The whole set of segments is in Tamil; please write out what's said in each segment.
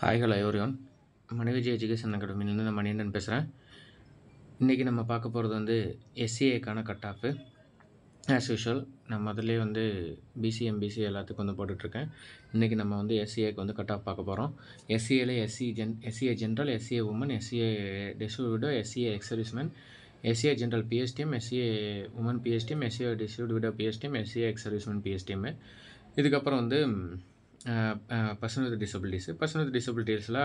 Hi hello everyone. Manivijay education அகாடமிலேருந்து நான் மணிகண்டன் பேசுகிறேன். இன்றைக்கி நம்ம பார்க்க போகிறது வந்து எஸ்சிஏக்கான கட் ஆஃபு. ஆஸ் யூஷுவல் நான் முதல்லே வந்து பிசி எம்பிசி எல்லாத்துக்கும் வந்து போட்டுட்ருக்கேன். இன்றைக்கி நம்ம வந்து எஸ்சிஏக்கு வந்து கட் ஆஃப் பார்க்க போகிறோம். எஸ்சிஏல SCA general, SCA woman, SCA distribute widow, SCA ex-serviceman, SCA general PSTM, SCA woman PSTM, SCA distribute widow PSTM, SCA ex-serviceman PSTM. இதுக்கப்புறம் வந்து பர்சன் வித் டிசபிலிட்டிஸில்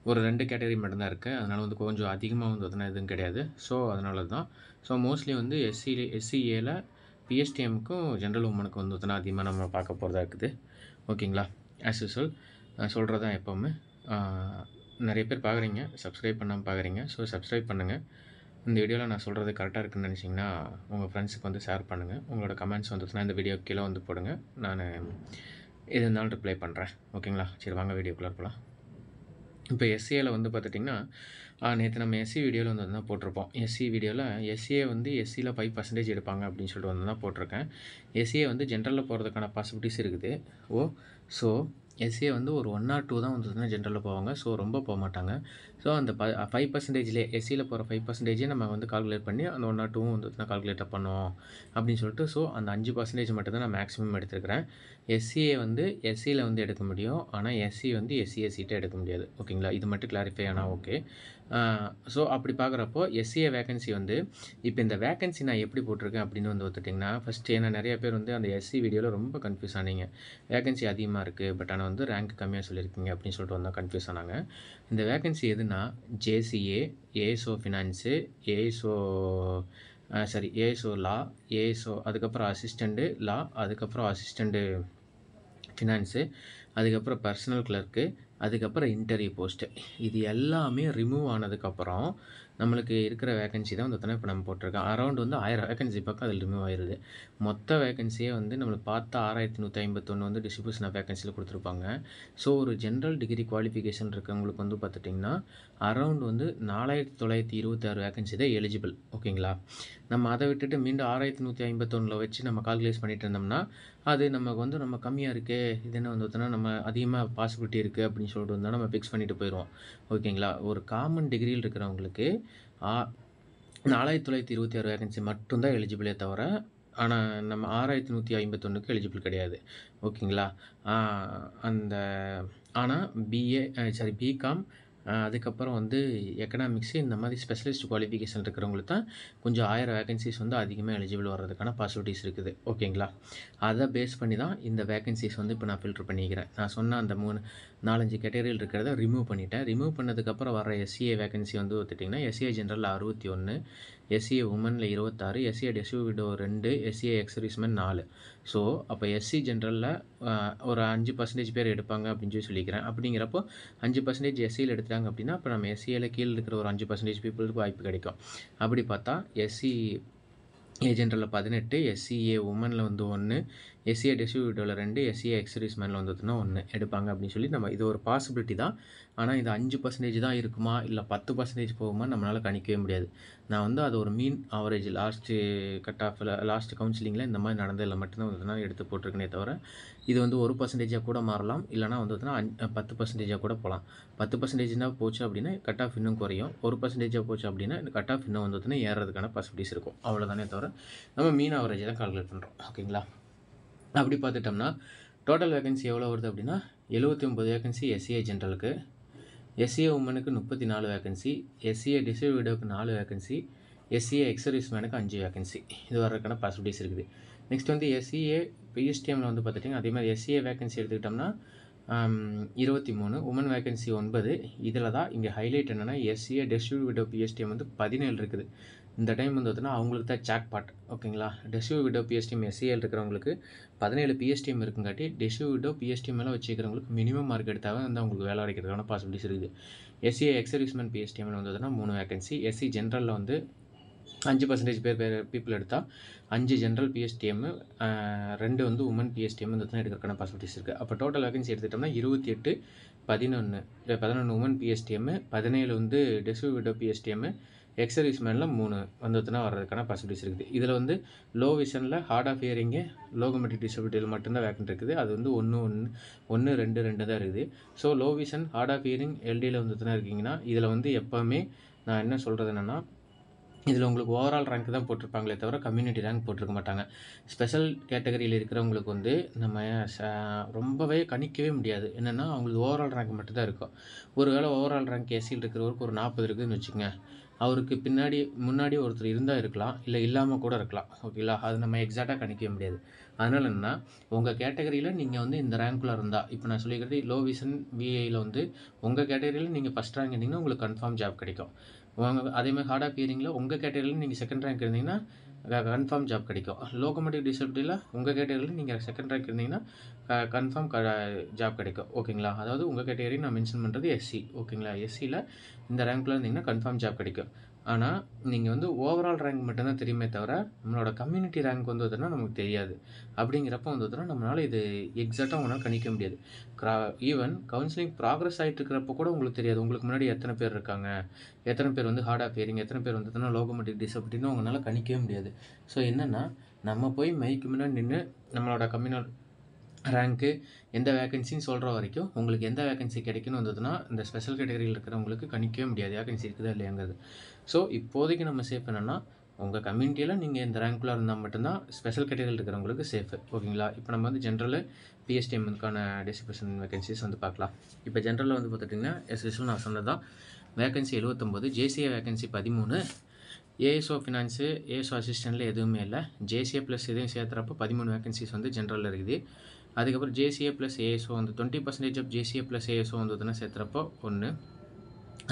ஒரு 2 கேட்டகரி மட்டும்தான் இருக்குது. அதனால் வந்து கொஞ்சம் அதிகமாக வந்து பார்த்தீங்கன்னா எதுவும் கிடையாது. ஸோ அதனால தான் மோஸ்ட்லி வந்து எஸ்சிஏல பிஎஸ்டிஎம்க்கும் ஜென்ரல் உமனுக்கு வந்து பார்த்தீங்கன்னா அதிகமாக நம்ம பார்க்க போகிறதா இருக்குது. ஓகேங்களா? ஆஸ் யூஸ்வல் சொல்கிறது தான் எப்போவுமே. நிறைய பேர் பார்க்குறீங்க, சப்ஸ்கிரைப் பண்ணாமல் பார்க்குறீங்க. ஸோ சப்ஸ்கிரைப் பண்ணுங்கள். இந்த வீடியோவில் நான் சொல்கிறது கரெக்டாக இருக்குன்னு நினச்சிங்கன்னா உங்கள் ஃப்ரெண்ட்ஸுக்கு வந்து ஷேர் பண்ணுங்கள். உங்களோட கமெண்ட்ஸ் வந்துச்சுன்னா இந்த வீடியோ கீழே வந்து போடுங்க. நான் எது இருந்தாலும் ரிப்ளை பண்ணுறேன். ஓகேங்களா? சரி, வாங்க வீடியோக்குள்ளே போகலாம். இப்போ எஸ்சிஏல வந்து பார்த்துட்டிங்கன்னா நேற்று நம்ம எஸ்சி வீடியோவில் வந்து தான் போட்டிருப்போம். எஸ்சி வீடியோவில் எஸ்சிஏ வந்து எஸ்சியில் 5% எடுப்பாங்க அப்படின்னு சொல்லிட்டு வந்து தான் போட்டிருக்கேன். எஸ்சிஏ வந்து ஜென்ரலில் போகிறதுக்கான பாசிபிலிட்டிஸ் இருக்குது. ஸோ எஸ்சிஏ வந்து ஒரு 1 or 2 தான் வந்து ஜென்ரலில் போவாங்க. ஸோ ரொம்ப போக மாட்டாங்க. ஸோ அந்த 5%லே எஸ்சியில் போகிற 5% நம்ம வந்து கால்குலேட் பண்ணி அந்த 1 or 2 வந்து கால்குலேட் பண்ணுவோம் அப்படின்னு சொல்லிட்டு, ஸோ அந்த 5% மட்டும் தான் நான் மேக்ஸிமம் எடுத்துருக்கிறேன். எஸ்சிஏ வந்து எஸ்சியில் வந்து எடுக்க முடியும். ஆனால் எஸ்சி வந்து எஸ்சிஏ சீட்டை எடுக்க முடியாது. ஓகேங்களா? இது மட்டும் கிளாரிஃபை ஆனால் ஓகே. ஸோ அப்படி பார்க்குறப்போ எஸ்சிஏ வேகன்சி வந்து இப்போ இந்த வேகன்சி நான் எப்படி போட்டிருக்கேன் அப்படின்னு வந்து பார்த்துட்டிங்கன்னா, ஃபஸ்ட்டு ஏன்னா நிறைய பேர் வந்து அந்த எஸ்சி வீடியோவில் ரொம்ப கன்ஃபியூஸ் ஆனீங்க. வேகன்சி அதிகமாக இருக்குது, பட் ஆனால் வந்து ரேங்க் கம்மியாக சொல்லியிருக்கீங்க அப்படின்னு சொல்லிட்டு வந்தால் கன்ஃபியூஸ் ஆனாங்க. இந்த வேகன்சி எதுனா ஜேசிஏ, ஏஎஸ்ஓ ஃபினான்ஸு, ஏஎஸ்ஓ லா, ஏஎஸ்ஓ அதுக்கப்புறம் அசிஸ்டண்ட்டு லா, அதுக்கப்புறம் அசிஸ்டண்ட்டு ஃபினான்ஸு, அதுக்கப்புறம் பர்சனல் கிளர்க்கு, அதுக்கப்புறம் இன்டர்வியூ போஸ்ட்டு. இது எல்லாமே ரிமூவ் ஆனதுக்கப்புறம் நம்மளுக்கு இருக்கிற வேகன்சி தான் வந்து இப்போ நம்ம போட்டிருக்கோம். அரௌண்ட் வந்து 1000 வேகன்சி பக்கம் அதில் ரிமூவ் ஆயிடுது. மொத்த வேகன்சியே வந்து நம்மளுக்கு பார்த்தா 6151 வந்து டிஸ்ட்ரிபியூஷன் ஆஃப் வேகன்சியில் கொடுத்துருப்பாங்க. ஸோ ஒரு ஜென்ரல் டிகிரி குவாலிஃபிகேஷன் இருக்கவங்களுக்கு வந்து பார்த்துட்டிங்கன்னா அரௌண்ட் வந்து 4926 வேகன்சி தான் எலிஜிபிள். ஓகேங்களா? நம்ம அதை விட்டுட்டு மீண்டும் 6151 வச்சு நம்ம கால்குலேட் பண்ணிட்டு இருந்தோம்னா அது நமக்கு வந்து நம்ம கம்மியாக இருக்குது, இது என்ன வந்து பார்த்தோன்னா நம்ம அதிகமாக பாசிபிலிட்டி இருக்குது அப்படின்னு சொல்லிட்டு வந்தால் நம்ம ஃபிக்ஸ் பண்ணிட்டு போயிடுவோம். ஓகேங்களா? ஒரு காமன் டிகிரியில் இருக்கிறவங்களுக்கு 4926 வேகன்சி மட்டும்தான் எலிஜிபிளே தவிர, ஆனால் நம்ம 6151க்கு எலிஜிபிள் கிடையாது. ஓகேங்களா? அந்த ஆனால் பிகாம் அதுக்கப்புறம் வந்து எக்கனாமிக்ஸு இந்த மாதிரி ஸ்பெஷலிஸ்ட் குவாலிஃபிகேஷன் இருக்கிறவங்களுக்கு தான் கொஞ்சம் 1000 வேகன்சிஸ் வந்து அதிகமாக எலிஜிபிள் வர்றதுக்கான பாசிபிலிட்டிஸ் இருக்குது. ஓகேங்களா? அதை பேஸ் பண்ணி தான் இந்த வேகன்சிஸ் வந்து இப்போ நான் ஃபில்டர் பண்ணிக்கிறேன். நான் சொன்ன அந்த 4-5 கேட்டகரியில் இருக்கிறத ரிமூவ் பண்ணிட்டேன். ரிமூவ் பண்ணதுக்கப்புறம் வர எஸ்சிஏ வேகன்சி வந்து பார்த்துட்டிங்கன்னா எஸ்சிஏ ஜென்ரலில் 61, எஸ்சிஏ உமனில் 26, SCA distribute 2, SCA ex-serviceman 4. So அப்போ எஸ்சி ஜென்ரலில் ஒரு 5% பேர் எடுப்பாங்க அப்படின்னு சொல்லி சொல்லிக்கிறேன். அப்படிங்கிறப்போ 5% எஸ்சியில் எடுத்துட்டாங்க அப்படின்னா அப்போ நம்ம எஸ்சியில் கீழே இருக்கிற ஒரு 5% பீப்புளுக்கு வாய்ப்பு கிடைக்கும். அப்படி பார்த்தா எஸ்சி ஜென்ரலில் 18, எஸ்சிஏ உமனில் வந்து 1, எஸ்சிஏ டிஸ்ட்ரிபியூட்டில் 2, எஸ்சிஏ எக்ஸர்விஸ்மேனில் வந்து 1 எடுப்பாங்க அப்படின்னு சொல்லி நம்ம இது ஒரு பாசிபிலிட்டி தான். ஆனால் இது 5% தான் இருக்குமா இல்லை 10% போகுமா நம்மளால் கணிக்கவே முடியாது. நான் வந்து அது ஒரு மீன் ஆவரேஜ் லாஸ்ட்டு கட் ஆஃபில் லாஸ்ட் கவுன்சிலிங்கில் இந்த மாதிரி நடந்ததில் மட்டும்தான் வந்து எடுத்து போட்டிருக்கனே தவிர இது வந்து 1% கூட மாறலாம், இல்லைனா வந்து 10% கூட போகலாம். 10% போச்சு அப்படின்னா கட் ஆஃப் இன்னும் குறையும். 1% போச்சு அப்படின்னா இந்த கட் ஆஃப் இன்னும் வந்து ஏறுறதுக்கான பாசிபிலிட்டிஸ் இருக்கும். அவ்வளோதானே தவிர நம்ம மீன் ஆவரேஜ் தான் கால்குலேட் பண்ணுறோம். ஓகேங்களா? அப்படி பார்த்துட்டோம்னா டோட்டல் வேகன்சி எவ்வளோ வருது அப்படின்னா 79 வேகன்சி எஸ்சிஏ ஜென்ரலுக்கு, எஸ்சிஏ உமனுக்கு 34 வேகன்சி, எஸ்சிஏ டிஸ்ட்ரிபியூட்டருக்கு 4 வேகன்சி, எஸ்சிஏ எக்ஸர்விஸ்மேனுக்கு 5 வேகன்சி. இது வர்றதுக்கான பாசிபிலிட்டிஸ் இருக்குது. நெக்ஸ்ட் வந்து எஸ்சிஏ பிஎஸ்டிஎம்மில் வந்து பார்த்துட்டிங்கன்னா அதே மாதிரி எஸ்சிஏ வேகன்சி எடுத்துக்கிட்டோம்னா 23, உமன் வேகன்சி 9. இதில் தான் இங்கே ஹைலைட் என்னென்னா எஸ்சிஏ டிஸ்ட்ரிபியூட் பிஎஸ்டிஎம் வந்து 17 இருக்குது. இந்த டைம் வந்து பார்த்தீங்கன்னா அவங்களுக்கு தான் ஜாக் பாட். ஓகேங்களா? டிஸ்ட்ரிபியூட் பிஎஸ்டிஎம் எஸ்சிஏல் இருக்கிறவங்களுக்கு 17 பிஎஸ்டிஎம் இருக்குங்காட்டி டிஸ்ட்ரிபியூட் பிஎஸ்டிஎம் எல்லாம் வச்சுக்கிறவங்களுக்கு மினிமம் மார்க் எடுத்தால் வந்து அவங்களுக்கு வேலை கிடைக்கிறதுக்கான பாசிபிலிட்டிஸ் இருக்குது. எஸ்சிஏ எக்ஸர்விஸ்மேன் பிஎஸ்டிஎம்மில் வந்து பார்த்தீங்கன்னா 3 வேகன்சி, எஸ்சி ஜென்ரலில் வந்து 5% பேர் பீப்புள் எடுத்தால் 5 ஜென்ரல் பிஎஸ்டிஎம், 2 வந்து உமன் பிஎஸ்டிஎம் வந்து எடுக்கிறதுக்கான பாசிபிலிட்டிஸ் இருக்குது. அப்போ டோட்டல் வேகன்சி எடுத்துக்கிட்டோம்னா 28, 11 உமன் பிஎஸ்டிஎம், 17 வந்து டிஸ்ட்ரிபியூட் பிஎஸ்டிஎம், எக்ஸர்வீஸ் மேனில் 3 வந்ததுன்னா வர்றதுக்கான பாசிபிலிட்டிஸ் இருக்குது. இதில் வந்து லோ விஷனில் ஹார்ட் ஆஃப் ஹியரிங்கு லோகோமோட்டிவ் டிசபிலிட்டியில் மட்டும்தான் வேக்கன்ட் இருக்குது. அது வந்து 1 2 தான் இருக்குது. So low vision hard of hearing எல்டியில் வந்ததுன்னா இருக்கீங்கன்னா இதில் வந்து எப்போவுமே நான் என்ன சொல்கிறது என்னென்னா இதில் உங்களுக்கு ஓவரால் ரேங்க் தான் போட்டிருப்பாங்களே தவிர கம்யூனிட்டி ரேங்க் போட்டிருக்க மாட்டாங்க. ஸ்பெஷல் கேட்டகரியில் இருக்கிறவங்களுக்கு வந்து நம்ம ரொம்பவே கணிக்கவே முடியாது. என்னென்னா அவங்களுக்கு ஓவரால் ரேங்க் மட்டும்தான் இருக்கும். ஒரு வேளை ஓவரால் ரேங்க் எஸ்சியில் இருக்கிறவருக்கு ஒரு 40 இருக்குதுன்னு வச்சுக்கோங்க. அவருக்கு முன்னாடி ஒருத்தர் இருந்தால் இருக்கலாம், இல்லை இல்லாமல் கூட இருக்கலாம். ஓகேங்களா? அது நம்ம எக்ஸாக்டாக கணிக்கவே முடியாது. அதனால் என்னென்னா உங்கள் கேட்டகரியில் நீங்கள் வந்து இந்த ரேங்க்கில் இருந்தால், இப்போ நான் சொல்லிக்கிறது லோ விஷன் விஐயில் வந்து உங்கள் கேட்டகரியில் நீங்கள் ஃபஸ்ட் ரேங்க் இருந்தீங்கன்னா உங்களுக்கு கன்ஃபார்ம் ஜாப் கிடைக்கும். அதேமாதிரி ஹார்ட் ஆஃப் ஹியரிங்கில் உங்கள் கேட்டகரியில் நீங்கள் செகண்ட் ரேங்க் இருந்தீங்கன்னா கன்ஃபார்ம் ஜாப் கிடைக்கும். லோகோமோட்டிவ் டிசபிலிட்டியில் உங்கள் கேட்டகரியில் நீங்கள் செகண்ட் ரேங்க் இருந்தீங்கன்னா கன்ஃபார்ம் ஜாப் கிடைக்கும். ஓகேங்களா? அதாவது உங்கள் கேட்டகரி நான் மென்ஷன் பண்ணுறது எஸ்சி. ஓகேங்களா? எஸ்சியில் இந்த ரேங்க்கில் இருந்தீங்கன்னா கன்ஃபார்ம் ஜாப் கிடைக்கும். ஆனால் நீங்கள் வந்து ஓவரால் ரேங்க் மட்டும்தான் தெரியுமே தவிர நம்மளோட கம்யூனிட்டி ரேங்க் வந்ததுன்னா நமக்கு தெரியாது. அப்படிங்கிறப்ப வந்ததுன்னா நம்மளால் இது எக்ஸாக்டாக உங்களால் கணிக்க முடியாது. ஈவன் கவுன்சிலிங் ப்ராக்ரஸ் ஆகிட்டு இருக்கிறப்ப கூட உங்களுக்கு தெரியாது. உங்களுக்கு முன்னாடி எத்தனை பேர் இருக்காங்க, எத்தனை பேர் வந்து ஹார்ட் ஆஃப் ஹியரிங், எத்தனை பேர் வந்ததுன்னா லோகோமோட்டிவ் டிசபிலிட்டின்னு உங்களால் கணிக்கவே முடியாது. ஸோ என்னென்னா நம்ம போய் மைக்கு முன்னாடி நின்று நம்மளோட கம்யூனல் ரேங்க்கு எந்த வேக்கன்சின்னு சொல்கிற வரைக்கும் உங்களுக்கு எந்த வேக்கன்சி கிடைக்குன்னு வந்ததுன்னா இந்த ஸ்பெஷல் கேட்டகரியில் இருக்கிறவங்களுக்கு கணிக்கவே முடியாது வேக்கன்சி இருக்குதா இல்லையாங்கிறது. ஸோ இப்போதைக்கு நம்ம சேஃப் என்னென்னா உங்கள் கம்யூனிட்டியில் நீங்கள் இந்த ரேங்க்குள்ளே இருந்தால் மட்டும்தான் ஸ்பெஷல் கேட்டகரியில் இருக்கிறவங்களுக்கு சேஃபு. ஓகேங்களா? இப்போ நம்ம வந்து ஜென்ரல் பிஎஸ்டிஎம்முக்கான டிஸ்ட்ரிபியூஷன் வேகன்சிஸ் வந்து பார்க்கலாம். இப்போ ஜென்ரலில் வந்து பார்த்துட்டிங்கன்னா எஸ்எஸ்எல் நான் சொன்னது தான் vacancy 79, JCA vacancy 13, ASO finance ASO அசிஸ்டண்ட்டில் எதுவுமே இல்லை. ஜேசிஏ ப்ளஸ் எதையும் சேர்த்துறப்போ 13 வேகன்சிஸ் வந்து ஜென்ரலில் இருக்குது. அதுக்கப்புறம் ஜேசிஏ ப்ளஸ் ஏஎஸ்ஓ வந்து 20% ஆஃப் ஜேசிஏ ப்ளஸ் ஏஎஸ்ஓ வந்ததுன்னா சேர்த்துறப்போ 1,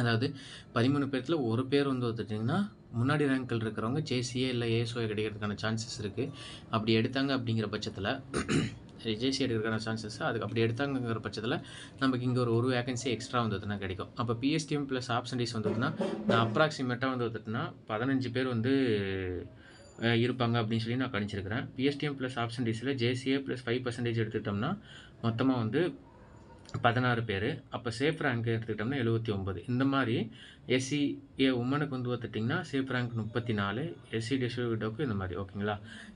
அதாவது 13 பேர்த்தில் ஒரு பேர் வந்து வந்துட்டிங்கன்னா முன்னாடி ரேங்கில் இருக்கிறவங்க ஜேசிஏ இல்லை ஏஎஸ்ஓ கிடைக்கிறதுக்கான சான்சஸ் இருக்குது. அப்படி எடுத்தாங்க அப்படிங்கிற பட்சத்தில் ஜேசி எடுக்கிறதுக்கான சான்சஸ் அதுக்கு அப்படி எடுத்தாங்கிற பட்சத்தில் நமக்கு இங்கே ஒரு வேகன்சி எக்ஸ்ட்ரா வந்ததுன்னா கிடைக்கும். அப்போ பிஎஸ்டிஎம் ப்ளஸ் ஆப்ஷன்டீஸ் வந்ததுன்னா நான் அப்ராக்சிமேட்டாக வந்து வந்துட்டுனா 15 பேர் வந்து இருப்பாங்க அப்படின்னு சொல்லி நான் கணிச்சிருக்கிறேன். பிஎஸ்டிஎம் ப்ளஸ் ஆப்ஷன்டீஸில் ஜேசிஏ ப்ளஸ் 5% எடுத்துக்கிட்டோம்னா மொத்தமாக வந்து 16 பேர். அப்போ சேஃப் ரேங்க் எடுத்துக்கிட்டோம்னா 79. இந்த மாதிரி எஸ்சிஏ உமனுக்கு வந்து பார்த்துட்டிங்கன்னா சேஃப் ரேங்க் 34, எஸ்சி டிஸ்ட்ரிபியூட்டருக்கு இந்த மாதிரி. ஓகேங்களா?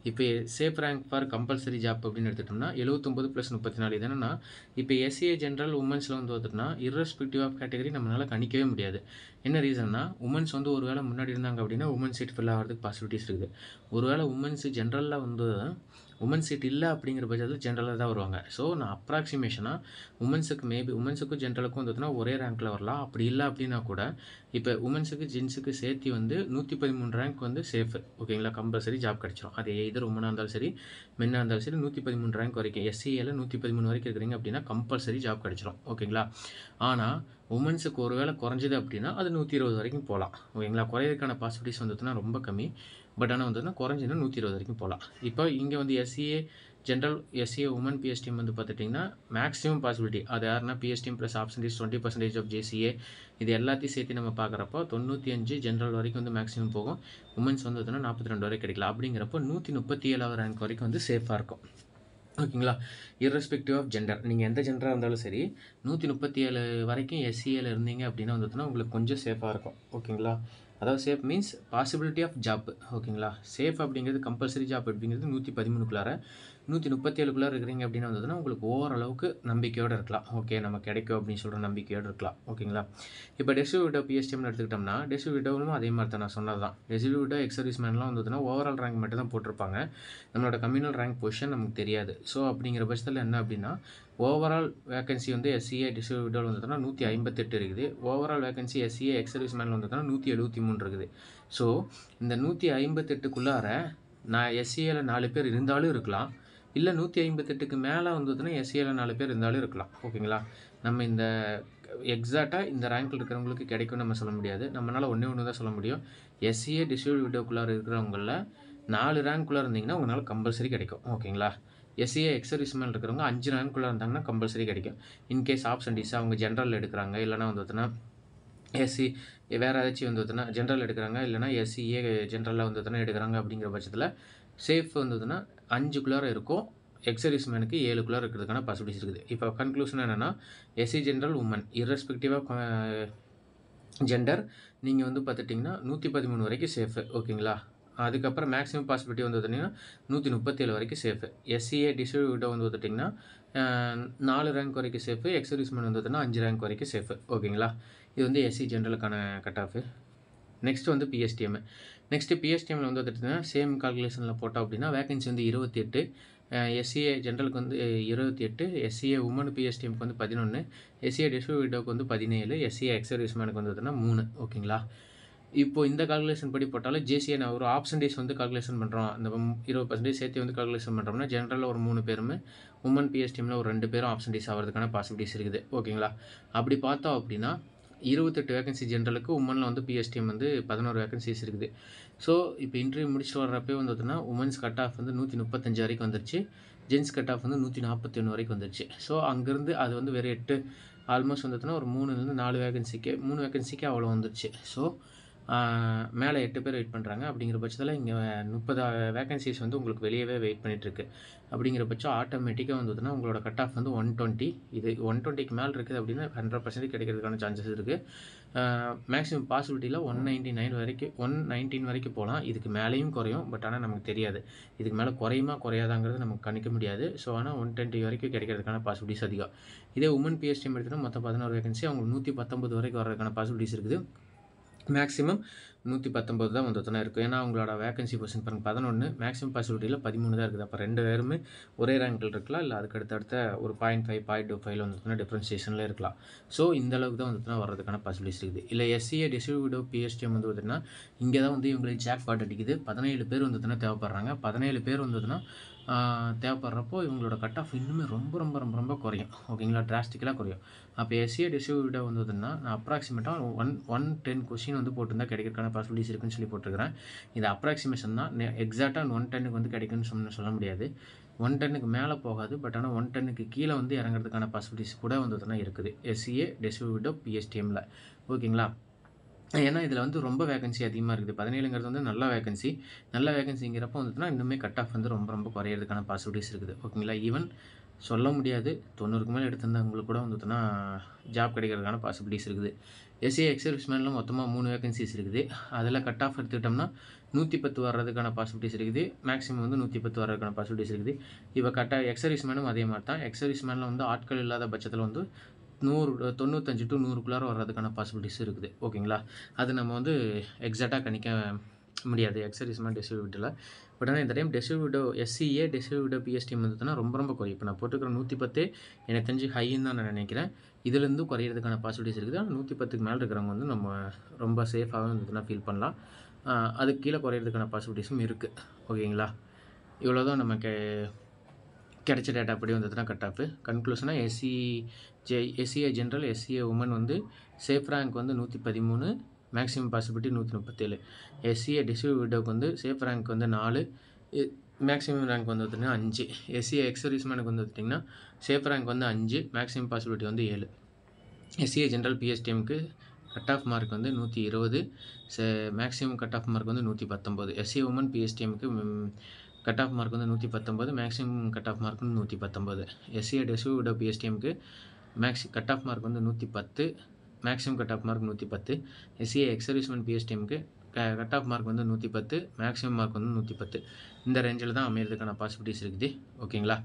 இப்போ safe rank for compulsory job அப்படின்னு எடுத்துட்டோம்னா 79 + 34. இது என்னென்னா இப்போ எஸ்சிஏ ஜென்ரல் உமன்ஸில் வந்து பார்த்துட்டுனா இர்ரெஸ்பெக்டிவ் ஆஃப் கேட்டகரி நம்மளால் கணிக்கவே முடியாது. என்ன ரீசன்னா உமன்ஸ் வந்து ஒரு வேளை முன்னாடி இருந்தாங்க அப்படின்னா உமன் சீட் ஃபில் ஆகிறதுக்கு பாசிபிலிட்டிஸ் இருக்குது. ஒரு வேளை உமன்ஸு ஜென்ரலில் வந்து உமன் சீட் இல்லை அப்படிங்கிற பட்சத்தில் ஜென்ரலாக தான் வருவாங்க. ஸோ நான் அப்ராக்சிமேஷனாக உமன்ஸுக்கும் ஜென்ரலுக்கும் வந்துட்டுனா ஒரே ரேங்க்கில் வரலாம். அப்படி இல்லை அப்படின்னா கூட இப்போ உமன்ஸுக்கு ஜென்ஸுக்கு சேர்த்து வந்து 113 ரேங்க் வந்து சேஃபு. ஓகேங்களா? கம்பல்சரி ஜாப் கிடச்சிரும். அது எதர் உமனாக இருந்தாலும் சரி மென்னாக இருந்தாலும் சரி 113 ரேங்க் வரைக்கும் எஸ்சிஏல 113 வரைக்கும் இருக்கிறீங்க அப்படின்னா கம்பல்சரி ஜாப் கிடச்சிரும். ஓகேங்களா? ஆனால் உமன்ஸுக்கு ஒரு வேளை குறைஞ்சது அப்படின்னா அது 120 வரைக்கும் போகலாம். ஓகேங்களா? குறையிறதுக்கான பாசிபிலிட்டிஸ் வந்துட்டுனா ரொம்ப கம்மி. பட் ஆனால் வந்துன்னா குறைஞ்சின்னா 120 வரைக்கும் போகலாம். இப்போ இங்கே வந்து SCA general SCA woman PSTM வந்து பார்த்துட்டிங்கன்னா மேக்ஸிமம் பாசிபிலிட்டி அது யாருன்னா பிஎஸ்டிஎம் ப்ளஸ் ஆப்ஷன்டீஸ் 20% ஆஃப் ஜேசிஏ இது எல்லாத்தையும் சேர்த்து நம்ம பார்க்குறப்போ 95 ஜென்ரல் வரைக்கும் வந்து மேக்ஸிமம் போகும். உமன்ஸ் வந்து 42 வரைக்கும் கிடைக்கலாம். அப்படிங்கிறப்போ 137வது ரேங்க் வரைக்கும் வந்து சேஃபாக இருக்கும். ஓகேங்களா? இர்ரெஸ்பெக்டிவ் ஆஃப் ஜெண்டர் நீங்கள் எந்த ஜெண்டராக இருந்தாலும் சரி 137 வரைக்கும் எஸ்சிஏல இருந்தீங்க அப்படின்னா வந்துட்டுனா உங்களுக்கு கொஞ்சம் சேஃபாக இருக்கும். ஓகேங்களா? அதாவது safe means possibility of job. ஓகேங்களா? சேஃப் அப்படிங்கிறது கம்பல்சரி ஜாப் அப்படிங்கிறது 113க்குள்ளார 137க்குள்ளார இருக்கிறீங்க அப்படின்னு வந்ததுன்னா உங்களுக்கு ஓரளவுக்கு நம்பிக்கையோடு இருக்கலாம். ஓகே நம்ம கிடைக்கும் அப்படின்னு சொல்கிற நம்பிக்கையோடு இருக்கலாம். ஓகேங்களா? இப்போ டிஸ்ட்ரிபியூட்டர் பிஎஸ்டிஎம்னு எடுத்துக்கிட்டோம்னா டிஸ்ட்ரிபியூட்டரும் அதே மாதிரி தான் நான் சொன்னது தான். டிஸ்ட்ரிபியூட்டர் எக்ஸ் சர்வீஸ் மேன்லாம் வந்ததுன்னா ஓவரால் ரேங்க் மட்டும் தான் போட்டிருப்பாங்க. நம்மளோட கம்யூனல் ரேங்க் பொசிஷன் நமக்கு தெரியாது. ஸோ அப்படிங்கிற பட்சத்தில் என்ன அப்படின்னா ஓவரால் வேகன்சி வந்து எஸ்சிஏ டிஸ்ட்ரிபியூட்டர் வந்ததுன்னா 158 இருக்குது. Overall vacancy SCA ex service மேனில் வந்ததுன்னா 173 இருக்குது. ஸோ இந்த 158க்குள்ளார நான் எஸ்சிஏல 4 பேர் இருந்தாலும் இருக்கலாம், இல்லை 158க்கு மேலே வந்ததுன்னா எஸ்சிஏல 4 பேர் இருந்தாலும் இருக்கலாம். ஓகேங்களா? நம்ம இந்த எக்ஸாக்டாக இந்த ரேங்க்கில் இருக்கிறவங்களுக்கு கிடைக்கும்னு நம்ம சொல்ல முடியாது. நம்மளால் ஒன்று தான் சொல்ல முடியும். எஸ்சிஏ டிஸ்ட்ரிபியூட்டருக்குள்ளார இருக்கிறவங்களில் 4 ரேங்க்குள்ளே இருந்தீங்கன்னா உங்களால் கம்பல்சரி கிடைக்கும். ஓகேங்களா? எஸ்சிஏ எக்ஸ் சர்வீஸ் மேன் இருக்கிறவங்க 5 ரேங்க்குள்ளே இருந்தாங்கன்னா கம்பல்சரி கிடைக்கும். இன்கேஸ் ஆப்ஷன்டீஸ் அவங்க ஜென்ரல் எடுக்கிறாங்க, இல்லைனா வந்துட்டுனா எஸ்சி வேறு ஏதாச்சும் வந்ததுன்னா ஜென்ரல் எடுக்கிறாங்க, இல்லைனா எஸ்சிஏ ஜென்ரலில் வந்ததுன்னா எடுக்கிறாங்க. அப்படிங்கிற பட்சத்தில் சேஃப் வந்ததுன்னா 5க்குள்ளார இருக்கும். எக்ஸ் சர்வீஸ் மேனுக்கு 7க்குள்ளார இருக்கிறதுக்கான பாசிபிலிட்டிஸ் இருக்குது. இப்போ கன்க்ளூஷன் என்னென்னா SC general women irrespective of gender நீங்கள் வந்து பார்த்துட்டிங்கன்னா 113 வரைக்கும் சேஃபு. ஓகேங்களா? அதுக்கப்புறம் மேக்ஸிமம் பாசிபிலிட்டி வந்து பார்த்திங்கன்னா 137 வரைக்கும் சேஃபு. எஸ்சிஏ டிஸ்ட்ரிபியூட் விடோ வந்து பார்த்துட்டிங்கன்னா 4 ரேங்க் வரைக்கும் சேஃபு. எக்ஸ் சர்வீஸ்மேன் வந்து பார்த்தீங்கன்னா 5 ரேங்க் வரைக்கும் சேஃபு. ஓகேங்களா? இது வந்து எஸ்சி ஜென்ரலுக்கான கட் ஆஃபு. நெக்ஸ்ட் வந்து பிஎஸ்டிஎம். நெக்ஸ்ட்டு பிஎஸ்டிஎம்மில் வந்து பார்த்துட்டிங்கன்னா சேம் கால்குலேஷனில் போட்டோம் அப்படின்னா வேகன்சி வந்து 28. எஸ்சிஏ ஜென்ரலுக்கு வந்து 28, எஸ்சிஏ உமன் பிஎஸ்டிஎம்க்கு வந்து 11, எஸ்சிஏ டிஸ்ட்ரிபியூட் விடோக்கு வந்து 17, எஸ்சிஏ எக்ஸ் சர்வீஸ்மேனுக்கு வந்து பார்த்தீங்கன்னா 3. ஓகேங்களா? இப்போ இந்த கால்குலேஷன் படி போட்டாலும் ஜேசிஏ நான் ஒரு ஆப்ஷன்டேஜ் வந்து கால்குலேஷன் பண்ணுறோம். அந்த 20% சேர்த்து வந்து கால்குலேஷன் பண்ணுறோம்னா ஜென்ரலில் ஒரு 3 பேருமே, உமன் பிஎஸ்டிஎம்மில் ஒரு 2 பேரும் ஆப்ஷன்டேஜ் ஆகிறதுக்கான பாசிபிலிட்டிஸ் இருக்குது. ஓகேங்களா? அப்படி பார்த்தோம் அப்படின்னா 28 வேகன்சி ஜென்ரலுக்கு, உமனில் வந்து பிஎஸ்டிஎம் வந்து 11 வேகன்சிஸ் இருக்குது. ஸோ இப்போ இன்டர்வியூ முடிச்சுட்டு வர்றப்பே வந்து பார்த்தீங்கன்னா உமன்ஸ் கட் ஆஃப் வந்து 135 வரைக்கும் வந்துருச்சு. ஜென்ஸ் கட் ஆஃப் வந்து 141 வரைக்கும் வந்துருச்சு. ஸோ அங்கேருந்து அது வந்து வெறும் 8 ஆல்மோஸ்ட் வந்து பார்த்தீங்கன்னா ஒரு 3லேருந்து 4 வேகன்சிக்கு 3 வேகன்சிக்கு அவ்வளோ வந்துருச்சு. ஸோ மேலே 8 பேர் வெயிட் பண்ணுறாங்க. அப்படிங்கிற பட்சத்தில் இங்கே 30 வேகன்சிஸ் வந்து உங்களுக்கு வெளியவே வெயிட் பண்ணிகிட்ருக்கு. அப்படிங்கிற பட்சம் ஆட்டோமேட்டிக்காக வந்து பார்த்தீங்கன்னா உங்களோட கட் ஆஃப் வந்து 120. இது 120க்கு மேலே இருக்குது அப்படின்னா 100% கிடைக்கிறதுக்கான சான்சஸ் இருக்குது. மேக்ஸிமம் பாசிபிலிட்டியில் 199 வரைக்கும் 119 வரைக்கும் போகலாம். இதுக்கு மேலேயும் குறையும். பட் ஆனால் நமக்கு தெரியாது. இதுக்கு மேலே குறையுமா குறையாதாங்கிறது நமக்கு கணிக்க முடியாது. ஸோ ஆனால் 120 வரைக்கும் கிடைக்கிறதுக்கான பாசிபிலிட்டிஸ் அதிகம். இதே உமன் பிஎஸ்டிஎம் எடுத்துகிட்டா மொத்தம் 11 வேகன்சி, அவங்களுக்கு 119 வரைக்கும் வர்றதுக்கான பாசிபிலிட்டிஸ் இருக்குது. மேக்ஸிமம் 119 தான் வந்து இருக்கும். ஏன்னா அவங்களோட வேகன்சி பர்சன்ட் பாருங்கள் 11, மேக்ஸிமம் பாசிபிலிட்டியில் 13 தான் இருக்குது. அப்போ 2 பேருமே ஒரே ரேங்கில் இருக்கலாம். இல்லை அதுக்கு அடுத்த ஒரு 0.5, 0.25 வந்து டிஃப்ரென்சியேஷனில் இருக்கலாம். ஸோ இந்த அளவுக்கு தான் வந்து வர்றதுக்கான பாசிபிலிட்டிஸ் இருக்குது. இல்லை எஸ்சிஏ டிஸ்ட்ரிபியூட் பிஎஸ்டிஎம் வந்து பார்த்தீங்கன்னா இங்கே தான் வந்து இவங்களுக்கு ஜாக் பாட் அடிக்குது. 17 பேர் வந்து தேவைப்படுறாங்க. 17 பேர் வந்ததுன்னா தேவைப்படுறப்போ இவங்களோட கட் ஆஃப் இன்னுமே ரொம்ப ரொம்ப ரொம்ப ரொம்ப குறையும். ஓகேங்களா? டிராஸ்டிக்கலாக குறையும். அப்போ எஸ்சிஏ டிஸ்ட்ரிபியூட்டாக வந்ததுன்னா நான் அப்ராக்சிமேட்டாக 110 கொஸ்டின் வந்து போட்டிருந்தா கிடைக்கிறதுக்கான பாசிபிலிட்டிஸ் இருக்குன்னு சொல்லி போட்டிருக்கிறேன். இது அப்ராக்சிமேஷன் தான். எக்ஸாக்டாக 110க்கு வந்து கிடைக்குன்னு சொல்ல முடியாது. 110க்கு மேலே போகாது. பட் ஆனால் 110க்கு கீழே வந்து இறங்குறதுக்கான பாசிபிலிட்டிஸ் கூட வந்து இருக்குது எஸ்சிஏ டிஸ்ட்ரிபியூட்டோ பிஎஸ்டிஎம்மில். ஓகேங்களா? ஏன்னா இதில் வந்து ரொம்ப வேகன்சி அதிகமாக இருக்குது. 17ங்கிறது வந்து நல்ல வேகன்சி. நல்ல வேகன்சிங்கிறப்போ வந்துட்டுனா இன்னுமே கட் ஆஃப் வந்து ரொம்ப ரொம்ப குறையிறதுக்கான பாசிபிலிட்டிஸ் இருக்குது. ஓகேங்களா? ஈவன் சொல்ல முடியாது 90க்கு மேலே எடுத்திருந்தவங்களுக்கு கூட வந்துட்டுனா ஜாப் கிடைக்கிறதுக்கான பாசிபிலிட்டிஸ் இருக்குது. எஸ்சிஏ எக்ஸ் சர்வீஸ்மேனில் மொத்தமாக 3 வேகன்சிஸ் இருக்குது. அதில் கட் ஆஃப் எடுத்துக்கிட்டோம்னா 110 வர்றதுக்கான பாசிபிலிட்டிஸ் இருக்குது. மேக்ஸிமம் வந்து 110 வர்றதுக்கான பாசிபிலிட்டிஸ் இருக்குது. இப்போ எக்ஸ் சர்வீஸ்மேனும் அதே மாதிரி தான். எக்ஸ் சர்வீஸ்மேனில் வந்து ஆட்கள் இல்லாத பட்சத்தில் வந்து 95 to 100க்குள்ளார வர்றதுக்கான பாசிபிலிட்டிஸ் இருக்குது. ஓகேங்களா? அது நம்ம வந்து எக்ஸாக்டாக கணிக்க முடியாது எக்ஸ் சர்வீஸ்மேன் டிஸ்ட்ரிபியூட்டில். பட் ஆனால் இந்த டைம் டிஸ்ட்ரிபியூட்டோ எஸ்சிஏ டிஸ்ட்ரிபியூட்டோ பிஎஸ்டிஎம் வந்துட்டுனா ரொம்ப ரொம்ப குறையும். இப்போ நான் போட்டுக்கிற 110 எனக்கு தெரிஞ்சு ஹைன்னு தான் நான் நினைக்கிறேன். இதுலேருந்து குறையிறதுக்கான பாசிபிலிட்டிஸ் இருக்குது. ஆனால் 110க்கு மேலே இருக்கிறவங்க வந்து நம்ம ரொம்ப சேஃபாகவே வந்துட்டுனா ஃபீல் பண்ணலாம். அதுக்கு கீழே குறையிறதுக்கான பாசிபிலிட்டிஸும் இருக்குது. ஓகேங்களா? இவ்வளோ தான் நமக்கு கிடைச்ச டேட்டா படி வந்ததுன்னா கட் ஆஃப். கன்க்ளூஷனாக எஸ்சிஏ ஜென்ரல், எஸ்சிஏ உமன் வந்து சேஃப் ரேங்க் வந்து 113, மேக்ஸிமம் பாசிபிலிட்டி 137. எஸ்சிஏ டிஸ்ட்ரிபியூட்டோக்கு வந்து சேஃப் ரேங்க் வந்து 4, மேக்ஸிமம் ரேங்க் வந்து பார்த்திங்கன்னா 5. எஸ்சிஏ எக்ஸ் சர்வீஸ்மேனுக்கு வந்து பார்த்திங்கன்னா சேஃப் ரேங்க் வந்து 5, மேக்ஸிமம் பாசிபிலிட்டி வந்து 7. எஸ்சிஏ ஜென்ரல் பிஎஸ்டிஎம்க்கு கட் ஆஃப் மார்க் வந்து 120, மேக்ஸிமம் கட் ஆஃப் மார்க் வந்து 119. எஸ்சிஏ உமன் பிஎஸ்டிஎம்க்கு கட் ஆஃப் மார்க் வந்து 119, மேக்ஸிமம் கட் ஆஃப் மார்க் வந்து 119. எஸ்சிஏ டிஸ்ட்ரிபியூட்டோ பிஎஸ்டிஎம்க்கு கட் ஆஃப் மார்க் வந்து 110, maximum cut off mark 110. SCA ex serviceman பிஎஸ்டிஎம்க்கு கட் ஆஃப் மார்க் வந்து 110, மேக்ஸிமம் மார்க் வந்து 110. இந்த ரேஞ்சில் தான் அமையிறதுக்கான பாசிபிலிட்டிஸ் இருக்குது. ஓகேங்களா?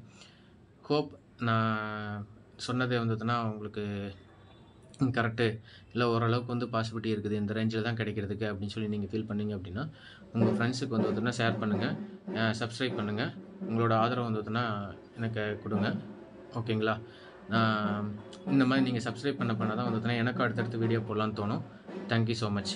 ஹோப் நான் சொன்னது வந்துட்டுனா உங்களுக்கு கரெக்டு இல்லை ஓரளவுக்கு வந்து பாசிபிலிட்டி இருக்குது இந்த ரேஞ்சில் தான் கிடைக்கிறதுக்கு அப்படின்னு சொல்லி நீங்கள் ஃபீல் பண்ணிங்க அப்படின்னா உங்கள் ஃப்ரெண்ட்ஸுக்கு வந்து பார்த்தீங்கன்னா ஷேர் பண்ணுங்கள், சப்ஸ்கிரைப் பண்ணுங்கள். உங்களோட ஆதரவு வந்து பார்த்தீங்கன்னா எனக்கு கொடுங்க. ஓகேங்களா? இந்த மாதிரி நீங்கள் சப்ஸ்கிரைப் பண்ண தான் வந்து பார்த்தீங்கன்னா எனக்கு அடுத்தடுத்து வீடியோ போடலான்னு தோணும். Thank you so much.